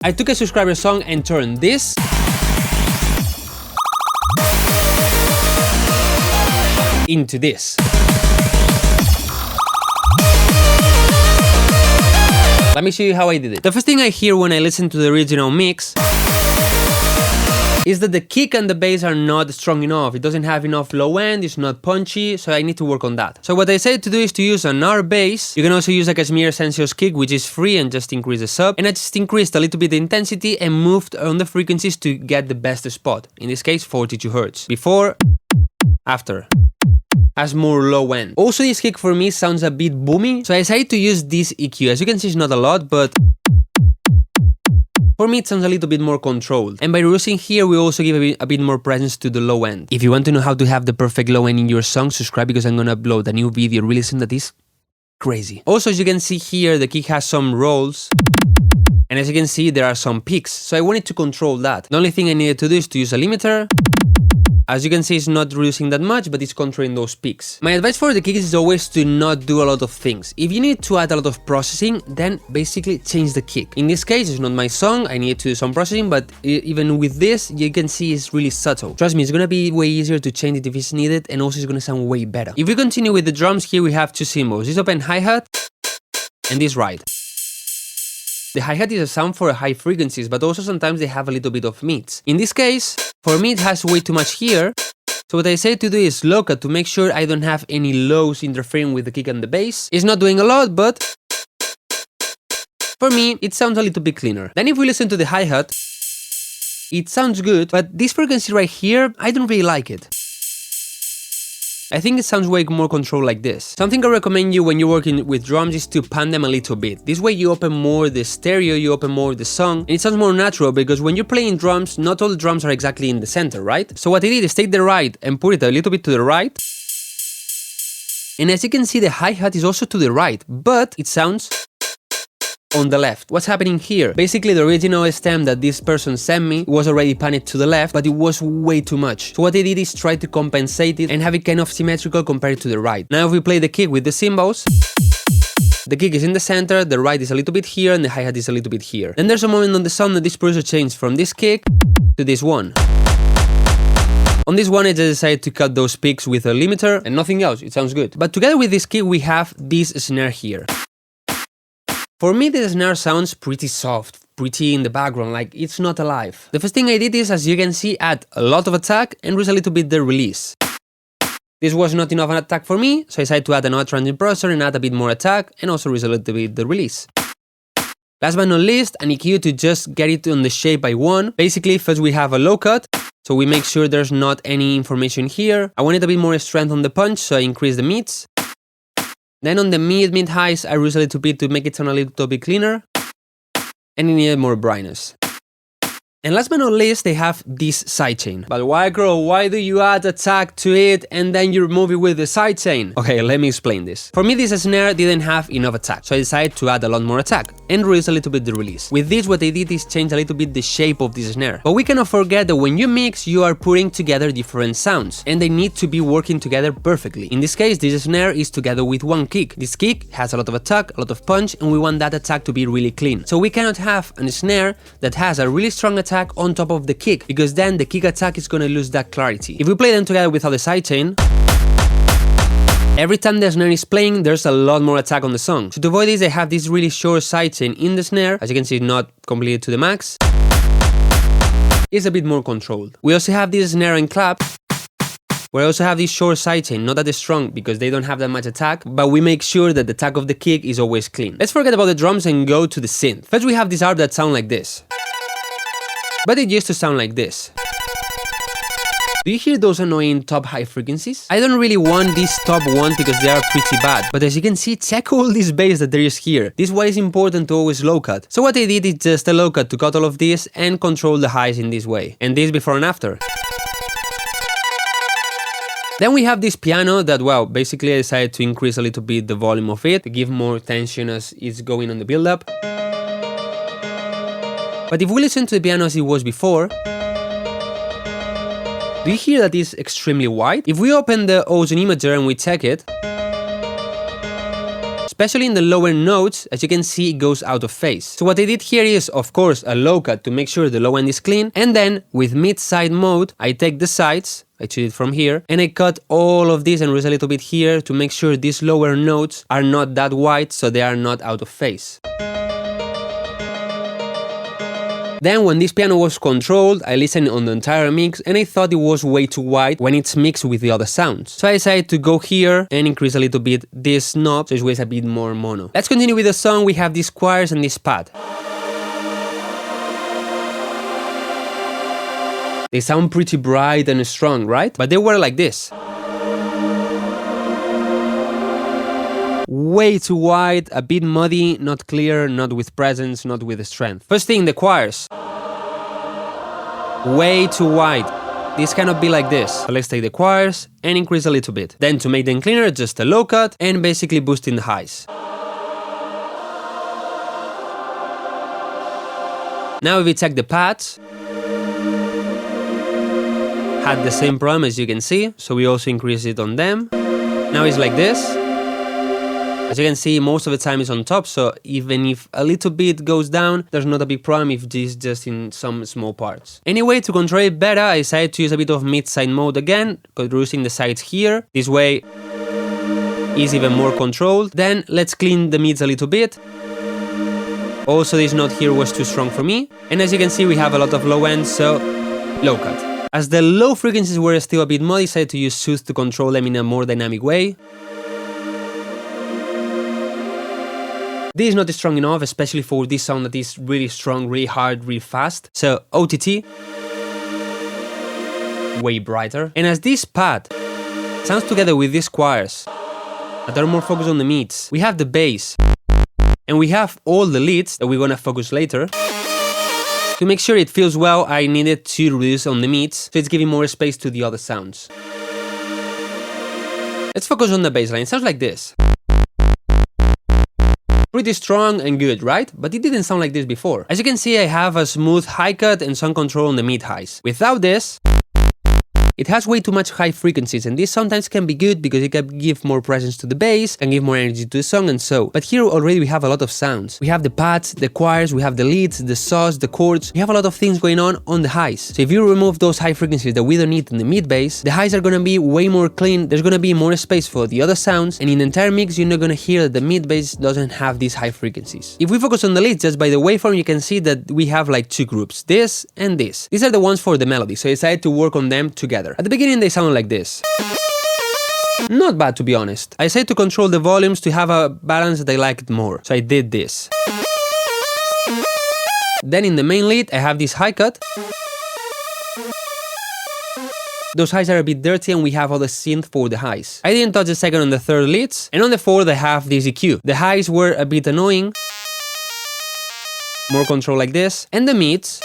I took a subscriber song and turned this into this. Let me show you how I did it. The first thing I hear when I listen to the original mix is that the kick and the bass are not strong enough. It doesn't have enough low end, it's not punchy, so I need to work on that. So what I decided to do is to use an R bass. You can also use like a Smear Essentials kick, which is free, and just increase the sub. And I just increased a little bit the intensity and moved on the frequencies to get the best spot. In this case, 42 Hz. Before, after. As more low end. Also, this kick for me sounds a bit boomy, so I decided to use this EQ. As you can see, it's not a lot, but for me it sounds a little bit more controlled. And by reducing here, we also give a bit more presence to the low end. If you want to know how to have the perfect low end in your song, subscribe, because I'm gonna upload a new video really soon that is crazy. Also, as you can see here, the kick has some rolls. And as you can see, there are some peaks. So I wanted to control that. The only thing I needed to do is to use a limiter. As you can see, it's not reducing that much, but it's controlling those peaks. My advice for the kicks is always to not do a lot of things. If you need to add a lot of processing, then basically change the kick. In this case, it's not my song, I need to do some processing, but even with this, you can see it's really subtle. Trust me, it's gonna be way easier to change it if it's needed, and also it's gonna sound way better. If we continue with the drums, here we have two cymbals. This open hi-hat, and this ride. The hi-hat is a sound for high frequencies, but also sometimes they have a little bit of mids. In this case, for me it has way too much here, so what I say to do is low cut to make sure I don't have any lows interfering with the kick and the bass. It's not doing a lot, but for me it sounds a little bit cleaner. Then if we listen to the hi-hat, it sounds good, but this frequency right here, I don't really like it. I think it sounds way more controlled like this. Something I recommend you when you're working with drums is to pan them a little bit. This way you open more the stereo, you open more the song, and it sounds more natural, because when you're playing drums, not all the drums are exactly in the center, right? So what I did is take the ride and put it a little bit to the right. And as you can see, the hi-hat is also to the right, but it sounds on the left. What's happening here? Basically, the original stem that this person sent me was already panned to the left, but it was way too much. So what I did is try to compensate it and have it kind of symmetrical compared to the right. Now if we play the kick with the cymbals, the kick is in the center, the ride is a little bit here, and the hi-hat is a little bit here. Then there's a moment on the song that this producer changed from this kick to this one. On this one, I just decided to cut those peaks with a limiter and nothing else. It sounds good. But together with this kick, we have this snare here. For me, the snare sounds pretty soft, pretty in the background, like it's not alive. The first thing I did is, as you can see, add a lot of attack and reduce a little bit the release. This was not enough an attack for me, so I decided to add another transient processor and add a bit more attack, and also reduce a little bit the release. Last but not least, an EQ to just get it on the shape I want. Basically, first we have a low cut, so we make sure there's not any information here. I wanted a bit more strength on the punch, so I increase the mids. Then on the mid-highs, I reduce a little bit to make it sound a little bit cleaner. And it needed more brightness. And last but not least, they have this sidechain. But Wildcrow, why do you add attack to it and then you remove it with the sidechain? Okay, let me explain this. For me, this snare didn't have enough attack, so I decided to add a lot more attack and reduce a little bit the release. With this, what I did is change a little bit the shape of this snare. But we cannot forget that when you mix, you are putting together different sounds, and they need to be working together perfectly. In this case, this snare is together with one kick. This kick has a lot of attack, a lot of punch, and we want that attack to be really clean. So we cannot have a snare that has a really strong attack on top of the kick, because then the kick attack is gonna lose that clarity. If we play them together without the sidechain, every time the snare is playing, there's a lot more attack on the song. So to avoid this, I have this really short sidechain in the snare. As you can see, it's not completely to the max. It's a bit more controlled. We also have this snare and clap, where I also have this short sidechain, not that strong because they don't have that much attack, but we make sure that the attack of the kick is always clean. Let's forget about the drums and go to the synth. First we have this harp that sounds like this. But it used to sound like this. Do you hear those annoying top high frequencies? I don't really want this top one because they are pretty bad, but as you can see, check all this bass that there is here. This is why it's important to always low cut. So what I did is just a low cut to cut all of this and control the highs in this way. And this before and after. Then we have this piano that, well, basically I decided to increase a little bit the volume of it, to give more tension as it's going on the build-up. But if we listen to the piano as it was before, do you hear that it's extremely wide? If we open the Ozone Imager and we check it, especially in the lower notes, as you can see, it goes out of phase. So what I did here is, of course, a low cut to make sure the low end is clean, and then with mid-side mode, I take the sides, I choose it from here, and I cut all of this and reduce a little bit here to make sure these lower notes are not that wide, so they are not out of phase. Then when this piano was controlled, I listened on the entire mix and I thought it was way too wide when it's mixed with the other sounds. So I decided to go here and increase a little bit this knob so it was a bit more mono. Let's continue with the song. We have these choirs and this pad. They sound pretty bright and strong, right? But they were like this. Way too wide, a bit muddy, not clear, not with presence, not with strength. First thing, the choirs. Way too wide. This cannot be like this. So let's take the choirs and increase a little bit. Then to make them cleaner, just a low cut and basically boosting the highs. Now if we check the pads, had the same problem as you can see, so we also increase it on them. Now it's like this. As you can see, most of the time it's on top, so even if a little bit goes down, there's not a big problem if this is just in some small parts. Anyway, to control it better, I decided to use a bit of mid-side mode again, reducing the sides here. This way is even more controlled. Then let's clean the mids a little bit. Also, this note here was too strong for me. And as you can see, we have a lot of low ends, so low cut. As the low frequencies were still a bit muddy, I decided to use Synth to control them in a more dynamic way. This is not strong enough, especially for this sound that is really strong, really hard, really fast. So OTT, way brighter. And as this pad sounds together with these choirs that are more focused on the mids, we have the bass and we have all the leads that we're gonna focus later. To make sure it feels well, I needed to reduce on the mids, so it's giving more space to the other sounds. Let's focus on the bass line. It sounds like this. Pretty strong and good, right? But it didn't sound like this before. As you can see, I have a smooth high cut and some control on the mid highs. Without this, it has way too much high frequencies, and this sometimes can be good because it can give more presence to the bass, can give more energy to the song and so. But here already we have a lot of sounds. We have the pads, the choirs, we have the leads, the saws, the chords. We have a lot of things going on the highs. So if you remove those high frequencies that we don't need in the mid bass, the highs are gonna be way more clean, there's gonna be more space for the other sounds, and in the entire mix you're not gonna hear that the mid bass doesn't have these high frequencies. If we focus on the leads, just by the waveform you can see that we have like two groups, this and this. These are the ones for the melody, so I decided to work on them together. At the beginning they sound like this. Not bad, to be honest. I decided to control the volumes to have a balance that I liked more, so I did this. Then in the main lead I have this high cut. Those highs are a bit dirty and we have all the synth for the highs. I didn't touch the second and the third leads, and on the fourth I have this EQ. The highs were a bit annoying. More control like this. And the mids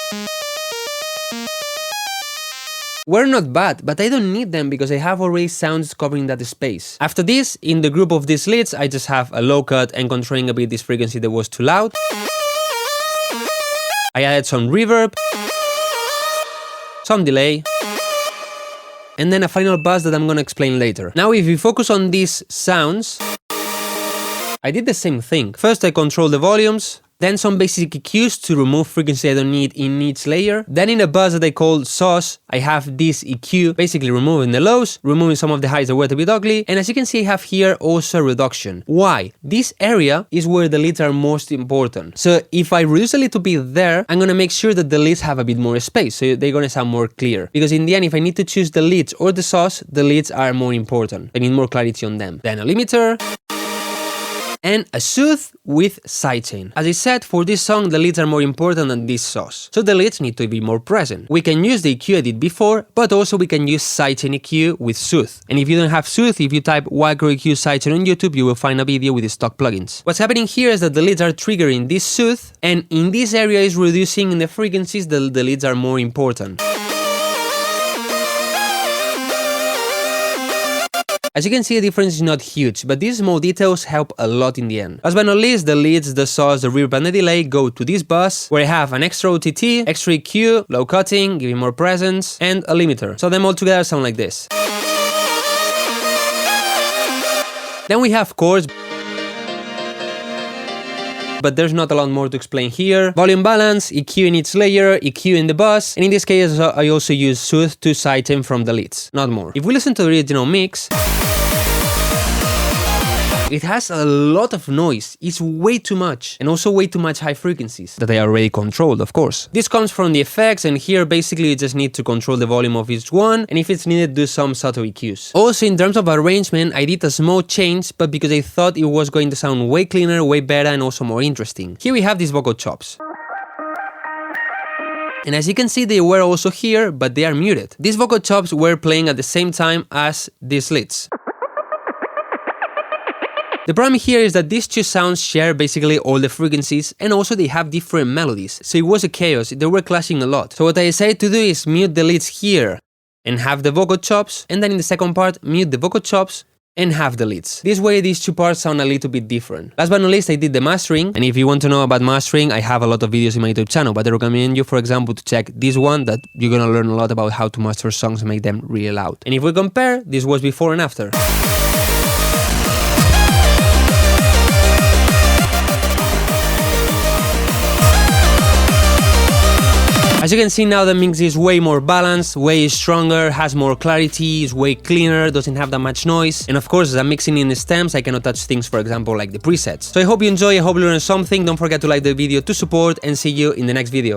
were not bad, but I don't need them because I have already sounds covering that space. After this, in the group of these leads, I just have a low cut and controlling a bit this frequency that was too loud. I added some reverb, some delay, and then a final buzz that I'm gonna explain later. Now if we focus on these sounds, I did the same thing. First I control the volumes, then some basic EQs to remove frequency I don't need in each layer. Then in a buzz that I call sauce, I have this EQ, basically removing the lows, removing some of the highs that were a bit ugly, and as you can see I have here also a reduction. Why? This area is where the leads are most important. So if I reduce a little bit there, I'm gonna make sure that the leads have a bit more space, so they're gonna sound more clear. Because in the end, if I need to choose the leads or the sauce, the leads are more important. I need more clarity on them. Then a limiter, and a Synth with sidechain. As I said, for this song the leads are more important than this sauce, so the leads need to be more present. We can use the EQ I did before, but also we can use sidechain EQ with Synth. And if you don't have Synth, if you type Wildcrow EQ sidechain on YouTube, you will find a video with the stock plugins. What's happening here is that the leads are triggering this Synth, and in this area is reducing the frequencies that the leads are more important. As you can see, the difference is not huge, but these small details help a lot in the end. Last but not least, the leads, the sauce, the reverb and the delay go to this bus, where I have an extra OTT, extra EQ, low cutting, giving more presence, and a limiter. So them all together sound like this. Then we have chords. but there's not a lot more to explain here. Volume balance, EQ in each layer, EQ in the bus, and in this case I also use Soothe to sidechain from the leads, not more. If we listen to the original mix, it has a lot of noise, it's way too much, and also way too much high frequencies, that I already controlled, of course. This comes from the effects, and here basically you just need to control the volume of each one, and if it's needed, do some subtle EQs. Also, in terms of arrangement, I did a small change, but because I thought it was going to sound way cleaner, way better, and also more interesting. Here we have these vocal chops. And as you can see, they were also here, but they are muted. These vocal chops were playing at the same time as these leads. The problem here is that these two sounds share basically all the frequencies, and also they have different melodies, so it was a chaos, they were clashing a lot. So what I decided to do is mute the leads here and have the vocal chops, and then in the second part mute the vocal chops and have the leads. This way these two parts sound a little bit different. Last but not least, I did the mastering, and if you want to know about mastering, I have a lot of videos in my YouTube channel, but I recommend you, for example, to check this one, that you're gonna learn a lot about how to master songs and make them really loud. And if we compare, this was before and after. As you can see now, the mix is way more balanced, way stronger, has more clarity, is way cleaner, doesn't have that much noise, and of course as I'm mixing in the stems I cannot touch things, for example like the presets. So I hope you enjoy, I hope you learned something, don't forget to like the video to support, and see you in the next video.